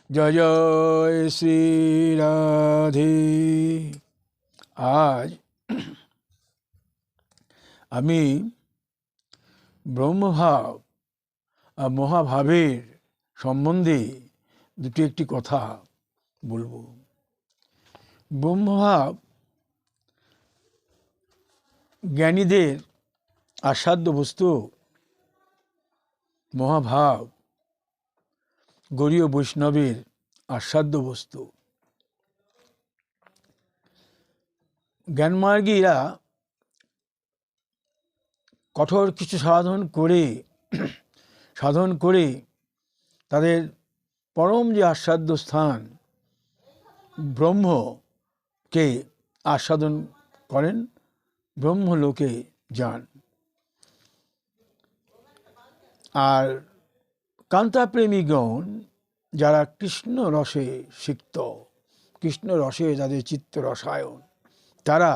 জয় জয় শ্রী রাধে। আজ আমি ব্রহ্মভাব আর মহাভাবের সম্বন্ধে একটি কথা বলবো। ব্রহ্মভাব জ্ঞানীদের আস্বাদ্য বস্তু, মহাভাব গৌড়ীয় বৈষ্ণবের আস্বাদ্য বস্তু। জ্ঞানমার্গীরা কঠোর কিছু সাধন করে তাদের পরম যে আস্বাদ্য স্থান ব্রহ্মকে আস্বাদন করেন, ব্রহ্মলোকে যান। আর কান্তাপ্রেমীগণ যারা কৃষ্ণ রসে সিক্ত, কৃষ্ণ রসে যাদের চিত্ত রসায়ন, তারা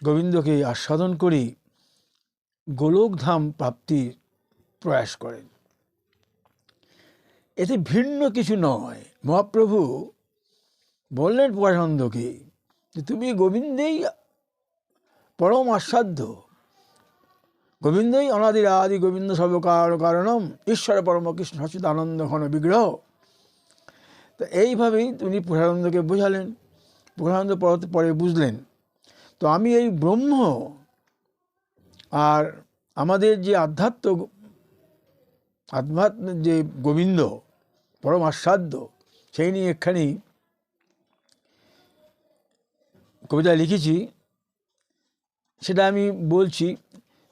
গোবিন্দকে আস্বাদন করে গোলকধাম প্রাপ্তির প্রয়াস করেন। এতে ভিন্ন কিছু নয়। মহাপ্রভু বললেন প্রকাশানন্দকে যে তুমি গোবিন্দেই পরম আস্বাদ্য, গোবিন্দই অনাদির আদি, গোবিন্দ সর্বকার কারণম, ঈশ্বর পরম কৃষ্ণ সচ্চিদানন্দ ঘন বিগ্রহ। তো এইভাবেই তিনি প্রকাশানন্দকে বোঝালেন। প্রকাশানন্দ পরে বুঝলেন। তো আমি এই ব্রহ্ম আর আমাদের যে আধ্যাত্মিক যে গোবিন্দ পরম আস্বাদ্য, সেই নিয়ে একখানি কবিতা লিখেছি, সেটা আমি বলছি।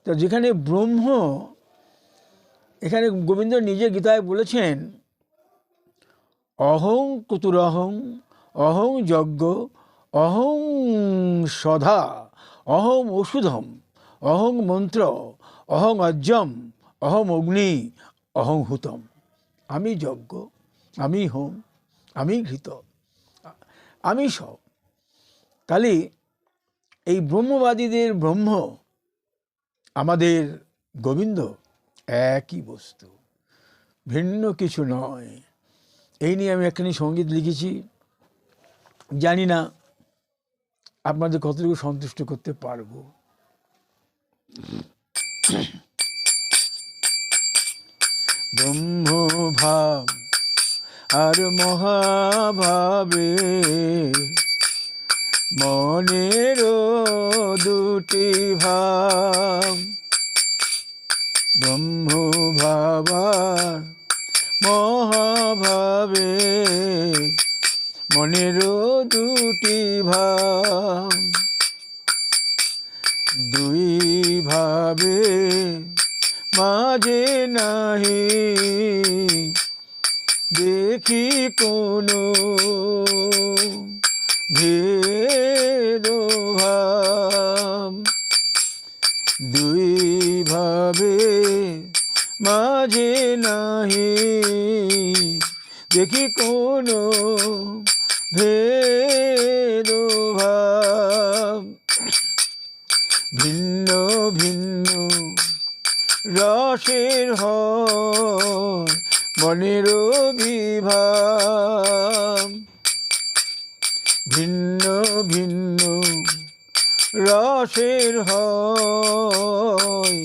তো যেখানে ব্রহ্ম, এখানে গোবিন্দ নিজে গীতায় বলেছেন অহং কুতুরহং, অহং যজ্ঞ, অহং সধা, অহং ওষুধম, অহং মন্ত্র, অহং অজ্জম, অহং অগ্নি, অহং হুতম। আমি যজ্ঞ, আমি হোম, আমি ঘৃত, আমি সব। তাহলে এই ব্রহ্মবাদীদের ব্রহ্ম, আমাদের গোবিন্দ একই বস্তু, ভিন্ন কিছু নয়। এই নিয়ে আমি একখানি সঙ্গীত লিখেছি। জানি না আপনাদের কতটুকু সন্তুষ্ট করতে পারবো। ব্রহ্মভাব আর মহাভাবে মনের দুটি ভাব, ব্রহ্মভাব আর মহাভাবে মনের দুটি ভাব, দুই ভাবে মাঝে নাহি দেখি কোনো ভেদভাব, দুই ভাবে মাঝে নাহি দেখি কোনো ভেদভাব, ভিন্ন ভিন্ন রসের হয় মনের বিভাব, ভিন্ন ভিন্ন রসের হয়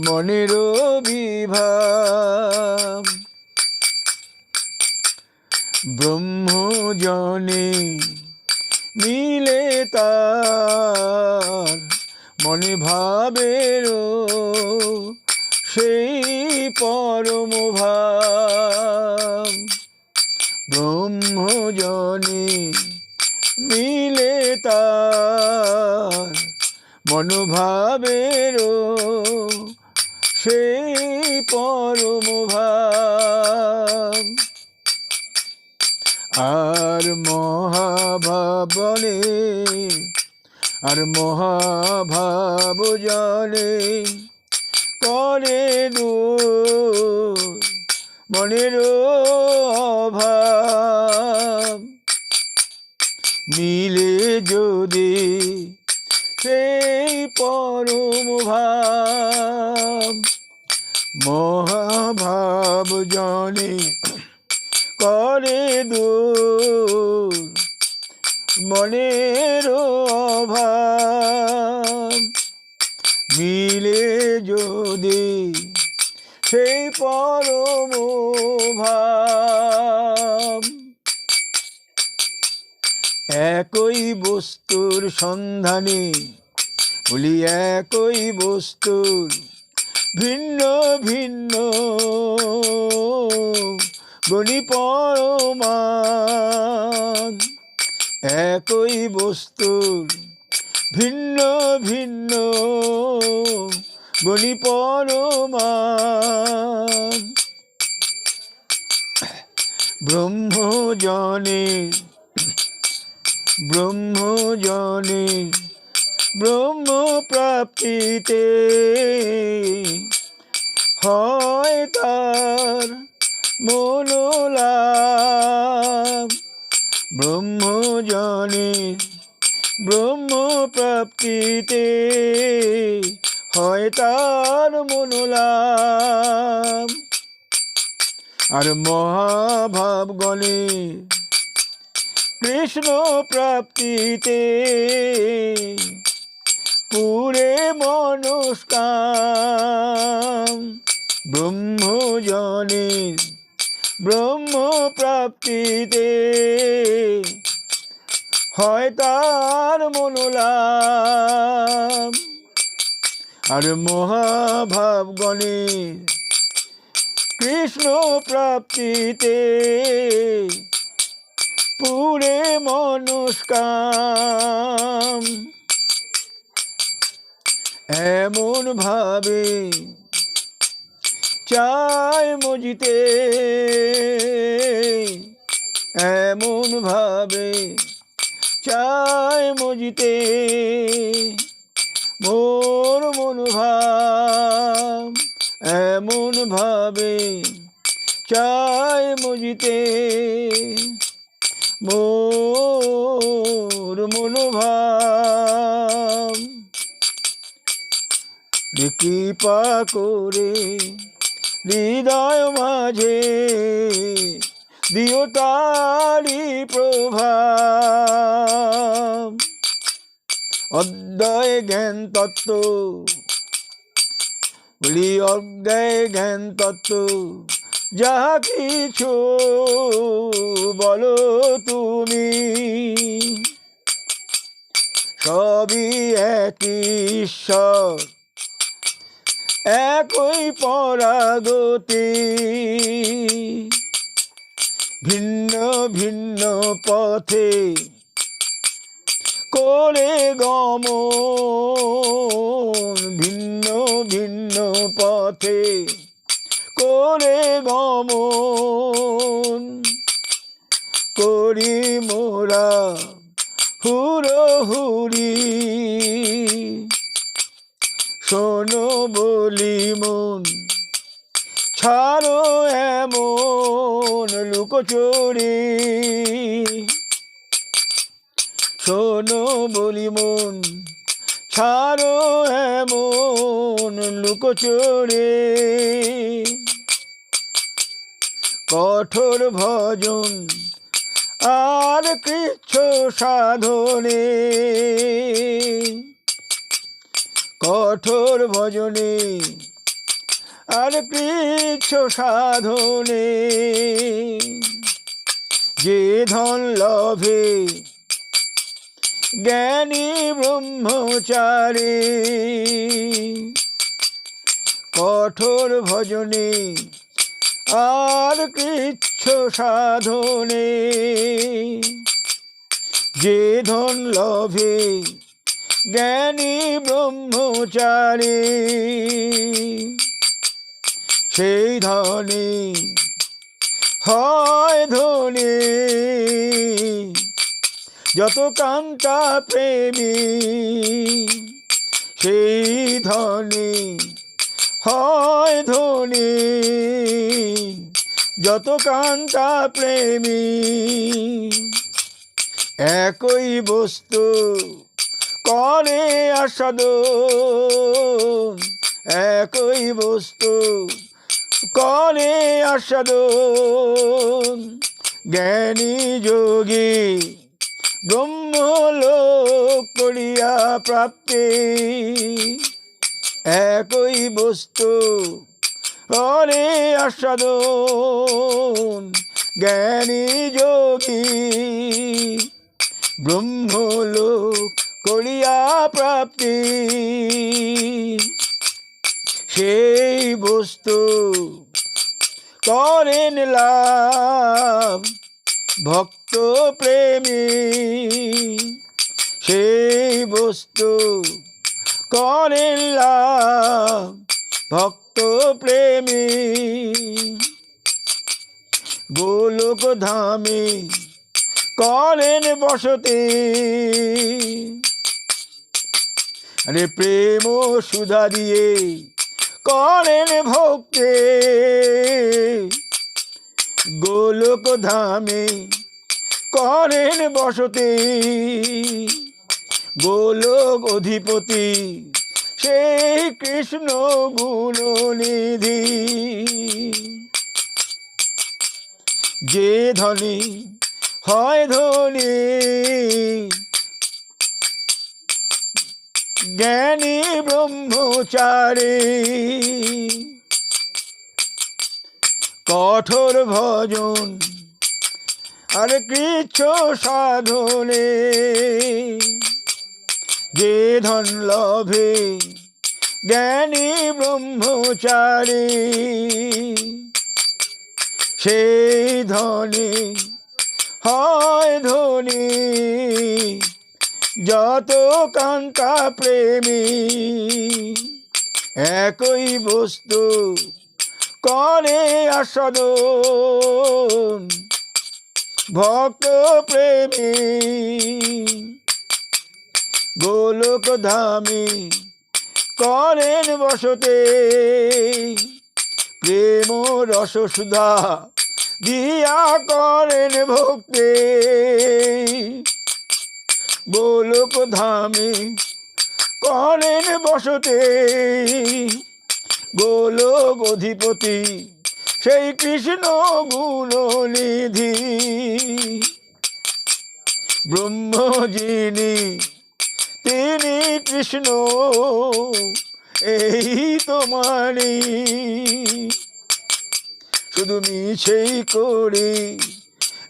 মনের বিভাব, ব্রহ্মজনে মিলে তার মনে ভাবের সেই পরম ভাব, ব্রহ্মজনে মিলে তার মনোভাবের সেই পরম ভাব, আর মহাভাবনে আর মহাভাব জলে করে দূর মনের অভাব, মিলে যদি সেই পরম ভাব, মহাভাব জনে করে দূর মনের অভাব, মিলে যদি সেই পরম ভাব। একই বস্তুর সন্ধানে বলি একই বস্তুর ভিন্ন ভিন্ন গণি পরমাণ। একই বস্তুর ভিন্ন ভিন্ন গণি পরমাণ। ব্রহ্মজনের ব্রহ্ম প্রাপ্তিতে হয় তার মনোলাভ। ব্রহ্মজনের ব্রহ্ম প্রাপ্তিতে হয় তার মনোলাভ। আর মহাভাবগণে কৃষ্ণ প্রাপ্তিতে পুরে মনস্কাম। ব্রহ্মজনের ব্রহ্ম প্রাপ্তিতে হয় তার মনোলাভ। আর মহাভাবগণে কৃষ্ণ প্রাপ্তিতে পুরে মনস্কাম। এমন ভাবে চায় মজিতে, এমন ভাবে চায় মজিতে মোর মনোভাব। এমন ভাবে চায় মজিতে মোর মনোভাব। কৃপা করে হৃদয় মাঝে দিও তারি প্রভাব। অদ্বয় জ্ঞান তত্ত্ব বলি অজ্ঞায় জ্ঞান তত্ত্ব যাহা কিছু বলো তুমি, সবই একই ঈশ্বর একই পরাগতি। ভিন্ন ভিন্ন পথে করে গমন, ভিন্ন ভিন্ন পথে করে গমন। করি মোরা হুড়োহুড়ি, শোনো বলি মন ছাড়ো এমন লুকোচুরি। শোনো বলি মন ছাড়ো এমন লুকোচুরি। কঠোর ভজন আর কৃচ্ছ সাধনে, কঠোর ভজনে আর কৃচ্ছ সাধনে। যে ধন লভে জ্ঞানী ব্রহ্মচারী, কঠোর ভজনে আর কৃচ্ছ সাধনে। যে ধন লভে জ্ঞানী ব্রহ্মচারী, সেই ধনে হয় ধনী। যত কান্তা প্রেমী সেই ধনে হয় ধনী। যত কান্তা প্রেমী একই বস্তু করে আস্বাদন, একই বস্তু করে আস্বাদন। জ্ঞানী যোগী ব্রহ্মলোক করিয়া প্রাপ্তি, একই বস্তু হরে আস্বাদন, জ্ঞানী যোগী ব্রহ্মলোক করিয়া প্রাপ্তি, সেই বস্তু করেন লাভ ভক্ত প্রেমী, সেই বস্তু করেন লাভ ভক্ত প্রেমী। গোলক ধামে করেন বসতি, আরে প্রেম সুধা দিয়ে করেন ভক্তি, গোলক ধামে করেন বসতি, গোলক অধিপতি সেই কৃষ্ণ গুণনিধি। যে ধনী হয় ধনী জ্ঞানী ব্রহ্মচারী, কঠোর ভজন আর কৃচ্ছ সাধনে, যে ধন লভে জ্ঞানী ব্রহ্মচারী, সেই ধনী হয় ধনী যত কান্তা প্রেমী, একই বস্তু করে আস্বাদন ভক্ত প্রেমী। গোলক ধামে করেন বসতে, প্রেম রস সুধা দিয়া করেন ভক্তি, গোলক ধামে করেন বসতে, গোলক অধিপতি সেই কৃষ্ণ গুণনিধি। ব্রহ্ম যিনি তিনি কৃষ্ণ এই তো মানি, শুধু মিছেই করি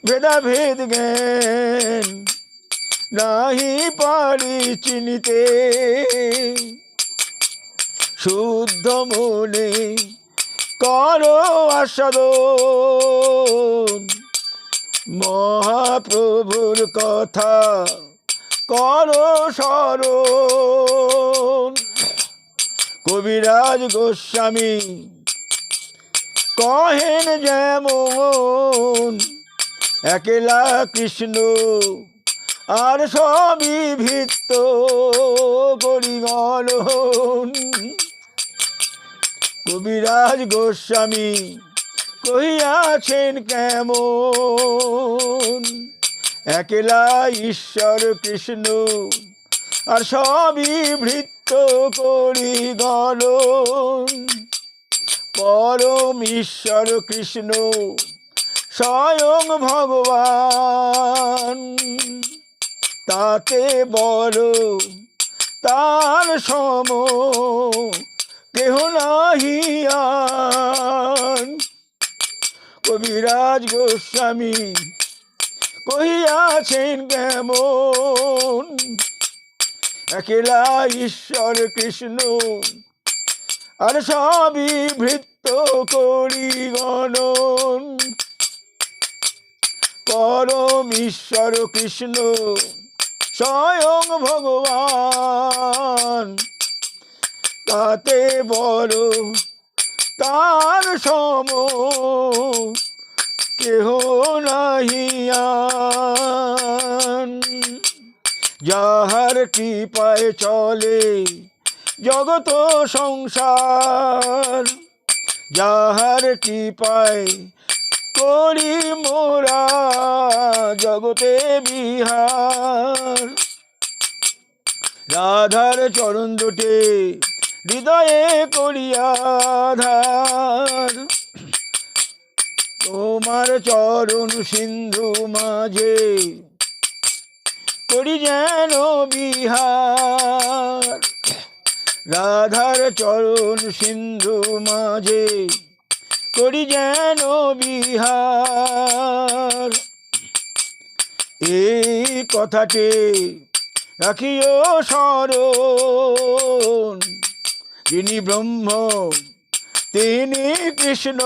ভেদাভেদ জ্ঞান, নাহি পারি চিনিতে, শুদ্ধ মনে করো আস্বাদন, মহাপ্রভুর কথা করো স্মরণ। কবিরাজ গোস্বামী কহেন যেমন, একলা কৃষ্ণ আর সবই ভিত্ত করি গণন। কবিরাজ গোস্বামী কহিয়াছেন কেমন, একলা ঈশ্বর কৃষ্ণ আর সবই ভৃত্য করি গণন। পরম ঈশ্বর কৃষ্ণ স্বয়ং ভগবান, তাতে বড় তার সম কেহ নাহি আর। কবিরাজ গোস্বামী কহিয়াছেন কেমন, একলা ঈশ্বর কৃষ্ণ আর সবই ভৃত্য করি গণন। পরম ঈশ্বর কৃষ্ণ স্বয়ং ভগবান, তাতে বড় তার সম কেহ নাহি আর। যাহার কৃপায় চলে জগত সংসার, যাহার কৃপায় করি মোরা জগতে বিহার। রাধার চরণ দুটে হৃদয়ে করিয়া ধার, তোমার চরণ সিন্ধু মাঝে করি যেন বিহার, রাধার চরণ সিন্ধু মাঝে করি যেন বিহার। এই কথাটি রাখিও স্মরণ, যিনি ব্রহ্ম তিনি কৃষ্ণ,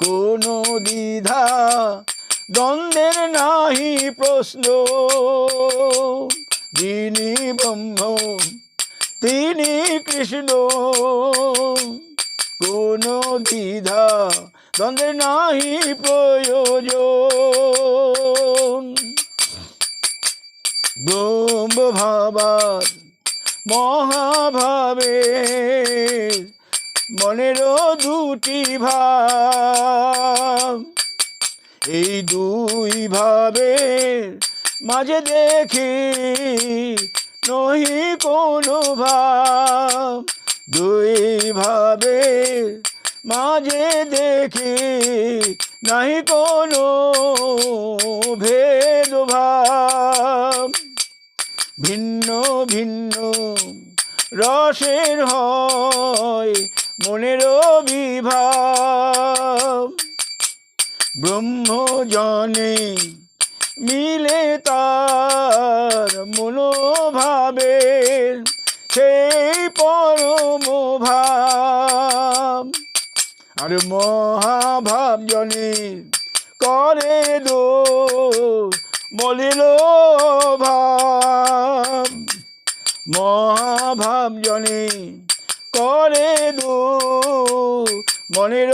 কোনো দ্বিধা দ্বন্দ্বের নাহি প্রশ্ন, যিনি ব্রহ্ম তিনি কৃষ্ণ, কোনো দ্বিধা দ্বন্দ্বের নাহি প্রয়োজন। ব্রহ্ম ভাবার মহাভাবে মনেরও দুটি ভাব, এই দুই ভাবের মাঝে দেখি নহি কোনো ভাব, দুই ভাবের মাঝে দেখি নাহি কোনো ভেদভাব। ভিন্ন ভিন্ন রসের হয় মনেরও বিভাব, ব্রহ্মজনে মিলে তার মনোভাবের সেই পরম ভাব। আর মহাভাব জনে করে দো মলিন ভাব, মহাভাব জনে করে দো মনের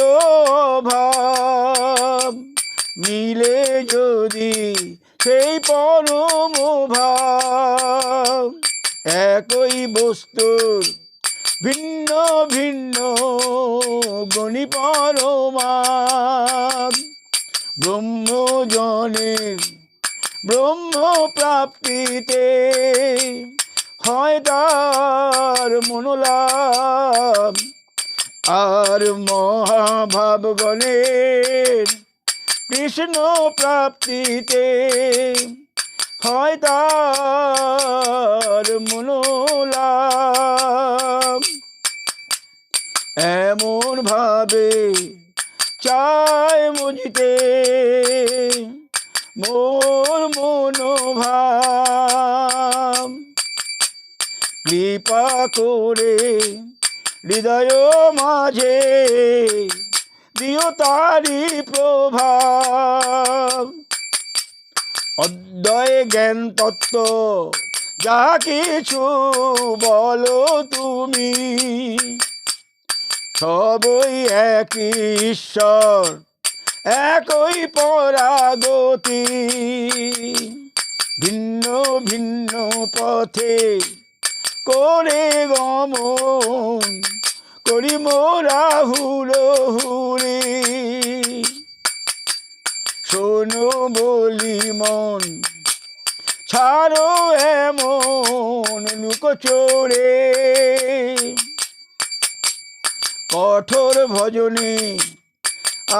ভাব, মিলে যদি সেই পরম ভাব। একই বস্তুর ভিন্ন ভিন্ন গণি পরমাদ, ব্রহ্মজনের ব্রহ্ম প্রাপ্তিতে হয় তার মনোলাভ, আর মহাভাবগণের কৃষ্ণ প্রাপ্তিতে হয় তার মনোলাভ। এমন ভাবে চায় বুঝিতে মোর মনোভাব, কৃপা করে হৃদয় মাঝে দিও তারি প্রভাব। অদ্বয় জ্ঞান তত্ত্ব যা কিছু বলো তুমি, সবই একই ঈশ্বর একই পরাগতি, ভিন্ন ভিন্ন পথে করে গমন করি মোরা হুড়োহুড়ি। শোনো বলি মন ছাড়ো এমন লুকোচোরে, কঠোর ভজনে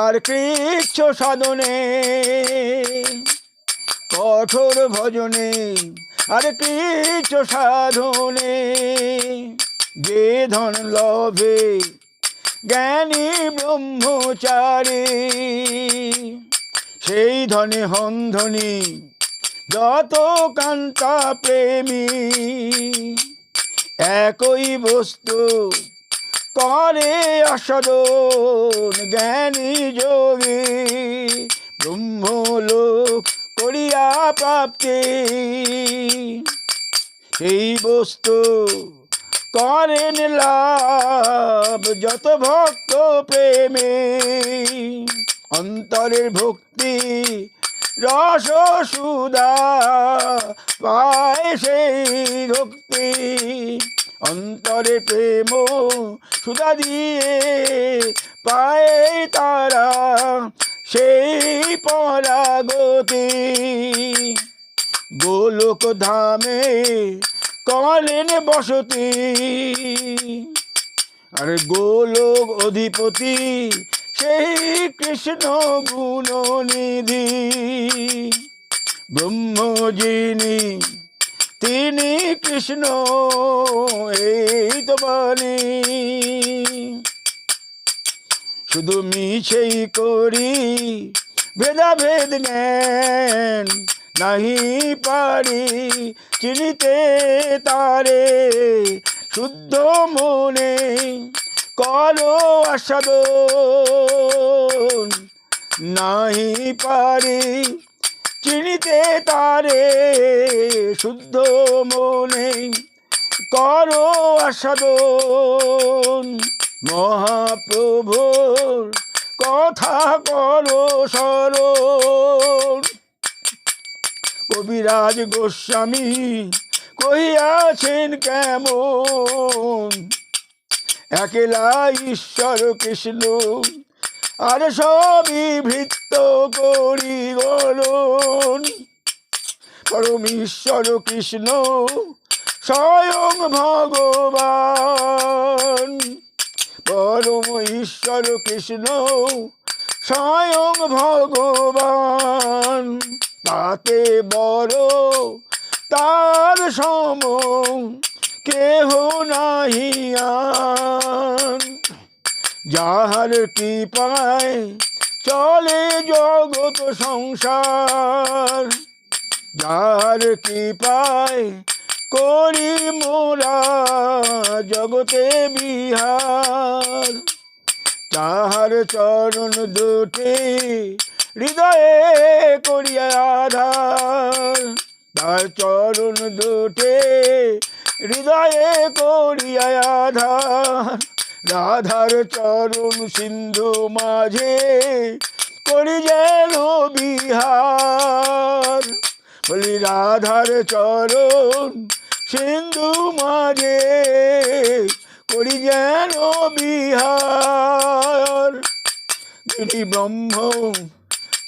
আর কৃচ্ছ সাধনে, কঠোর ভজনে আর কৃচ্ছ সাধনে, যে ধন লভে জ্ঞানী ব্রহ্মচারী, সেই ধনে হন ধনী যত কান্তা প্রেমী। একই বস্তু করে অসাধন জ্ঞানী যোগী, ব্রহ্মলোক করিয়া প্রাপ্তি, সেই বস্তু করেন লাভ যত ভক্ত প্রেমে। অন্তরের ভক্তি রস সুধা পায় সেই ভক্তি, অন্তরে প্রেম সুধা দিয়ে পায় তারা সেই পরাগতি। গোলক ধামে করেন বসতি, আরে গোলক অধিপতি সেই কৃষ্ণ গুণনিধি, ব্রহ্ম যিনি তিনি কৃষ্ণ এই তো বাণী। শুধু মিছেই করি ভেদাভেদ জ্ঞান, নাহি পারি চিনিতে তারে। শুদ্ধ মনে করো আস্বাদন, নাহি পারি চিনিতে তারে। শুদ্ধ মনে করো আস্বাদন, মহাপ্রভুর কথা করো স্মরণ। কবিরাজ গোস্বামী কহিয়াছেন কেমন, একলা ঈশ্বর কৃষ্ণ আর সবই ভৃত্য করি গলন। পরম ঈশ্বর কৃষ্ণ স্বয়ং ভগবান, পরম ঈশ্বর কৃষ্ণ স্বয়ং ভগবান। তাতে বড় তার সম কেহ নাহি আন, যাহার কৃপায় চলে জগৎ সংসার। যাহার কৃপায় করি মোরা জগতে বিহার। তাহার চরণ দুটি হৃদয়ে করিয়া আধার, তার চরণ দুটি হৃদয়ে করিয়া আধার। রাধার চরণ সিন্ধু মাঝে করি যেন বিহার। বলি রাধার চরণ সিন্ধু মাঝে করি যেন বিহার। যিনি ব্রহ্ম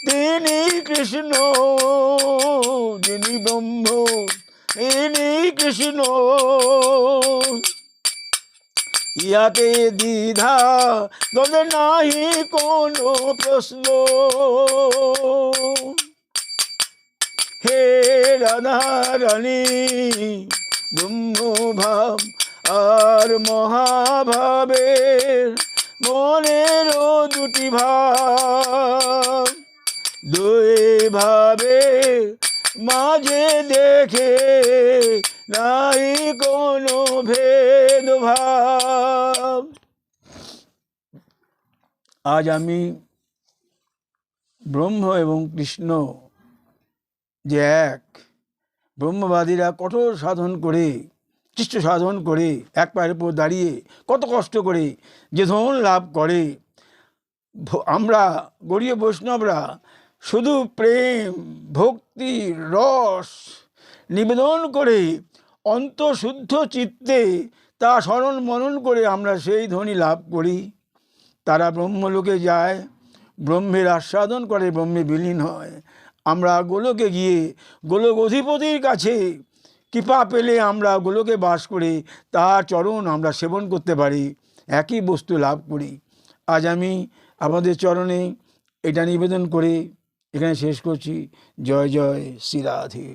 তিনি কৃষ্ণ, যিনি ব্রহ্ম তিনি কৃষ্ণ। ইহাতে দ্বিধা দ্বন্দ্ব নাহি কোনো প্রশ্ন। হে রাধারানী ব্রহ্ম ভাব আর মহাভাবের মনেরও দুটি ভাব। দুই ভাবে মাঝে দেখে নাই কোনো ভেদভাব। আজ আমি ব্রহ্ম এবং কৃষ্ণ যে এক, ব্রহ্মবাদীরা কঠোর সাধন করে, কৃষ্ণ সাধন করে এক পায়ের উপর দাঁড়িয়ে কত কষ্ট করে যে ধন লাভ করে, আমরা গরীয় বৈষ্ণবরা শুধু প্রেম ভক্তি রস নিবেদন করে অন্তঃশুদ্ধ চিত্তে তা স্মরণ মনন করে আমরা সেই ধ্বনি লাভ করি। তারা ব্রহ্মলোকে যায়, ব্রহ্মের আস্বাদন করে, ব্রহ্মে বিলীন হয়। আমরা গোলকে গিয়ে গোলক অধিপতির কাছে কৃপা পেলে আমরা গোলকে বাস করে তার চরণ আমরা সেবন করতে পারি, একই বস্তু লাভ করি। আজ আমি আমাদের চরণে এটা নিবেদন করে এখানে শেষ করছি। জয় জয় শ্রী রাধে।